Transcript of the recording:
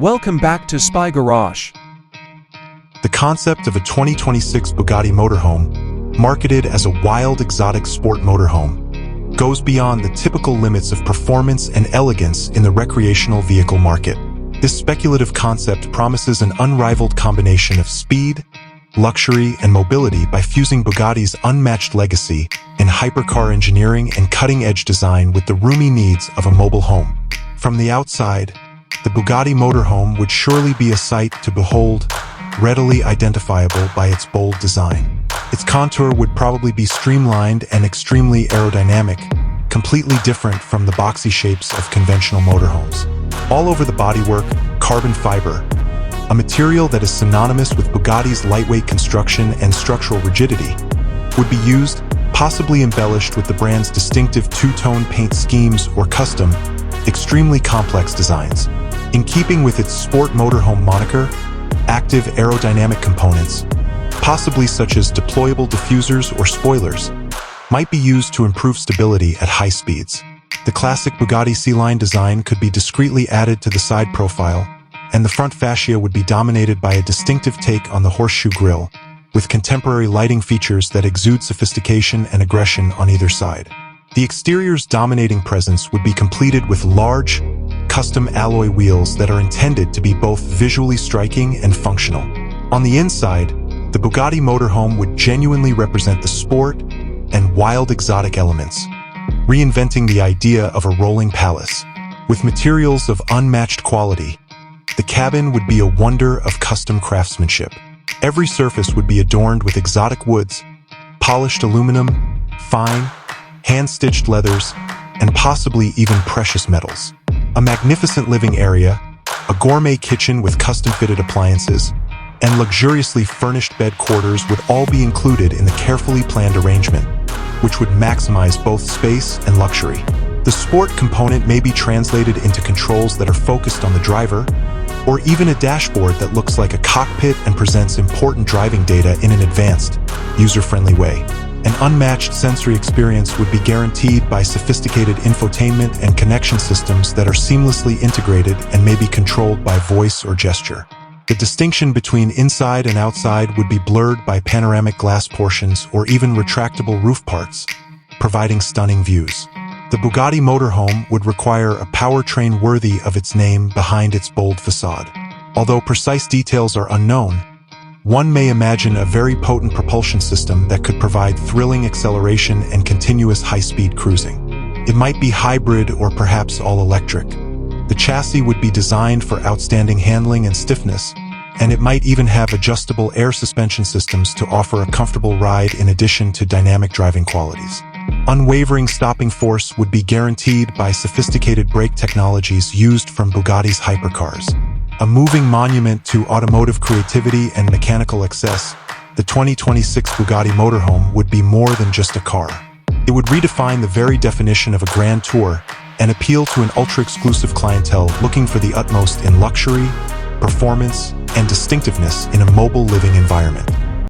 Welcome back to Spy Garage. The concept of a 2026 Bugatti Motorhome, marketed as a wild exotic sport motorhome, goes beyond the typical limits of performance and elegance in the recreational vehicle market. This speculative concept promises an unrivaled combination of speed, luxury, and mobility by fusing Bugatti's unmatched legacy in hypercar engineering and cutting-edge design with the roomy needs of a mobile home. From the outside, the Bugatti Motorhome would surely be a sight to behold, readily identifiable by its bold design. Its contour would probably be streamlined and extremely aerodynamic, completely different from the boxy shapes of conventional motorhomes. All over the bodywork, carbon fiber, a material that is synonymous with Bugatti's lightweight construction and structural rigidity, would be used, possibly embellished with the brand's distinctive two-tone paint schemes or custom, extremely complex designs. In keeping with its sport motorhome moniker, active aerodynamic components, possibly such as deployable diffusers or spoilers, might be used to improve stability at high speeds. The classic Bugatti C-line design could be discreetly added to the side profile, and the front fascia would be dominated by a distinctive take on the horseshoe grille, with contemporary lighting features that exude sophistication and aggression on either side. The exterior's dominating presence would be completed with large, custom alloy wheels that are intended to be both visually striking and functional. On the inside, the Bugatti Motorhome would genuinely represent the sport and wild exotic elements, reinventing the idea of a rolling palace. With materials of unmatched quality, the cabin would be a wonder of custom craftsmanship. Every surface would be adorned with exotic woods, polished aluminum, fine, hand-stitched leathers, and possibly even precious metals. A magnificent living area, a gourmet kitchen with custom-fitted appliances, and luxuriously furnished bed quarters would all be included in the carefully planned arrangement, which would maximize both space and luxury. The sport component may be translated into controls that are focused on the driver, or even a dashboard that looks like a cockpit and presents important driving data in an advanced, user-friendly way. An unmatched sensory experience would be guaranteed by sophisticated infotainment and connection systems that are seamlessly integrated and may be controlled by voice or gesture. The distinction between inside and outside would be blurred by panoramic glass portions or even retractable roof parts, providing stunning views. The Bugatti Motorhome would require a powertrain worthy of its name behind its bold facade. Although precise details are unknown, one may imagine a very potent propulsion system that could provide thrilling acceleration and continuous high-speed cruising. It might be hybrid or perhaps all-electric. The chassis would be designed for outstanding handling and stiffness, and it might even have adjustable air suspension systems to offer a comfortable ride in addition to dynamic driving qualities. Unwavering stopping force would be guaranteed by sophisticated brake technologies used from Bugatti's hypercars. A moving monument to automotive creativity and mechanical excess, the 2026 Bugatti Motorhome would be more than just a car. It would redefine the very definition of a grand tour and appeal to an ultra-exclusive clientele looking for the utmost in luxury, performance, and distinctiveness in a mobile living environment.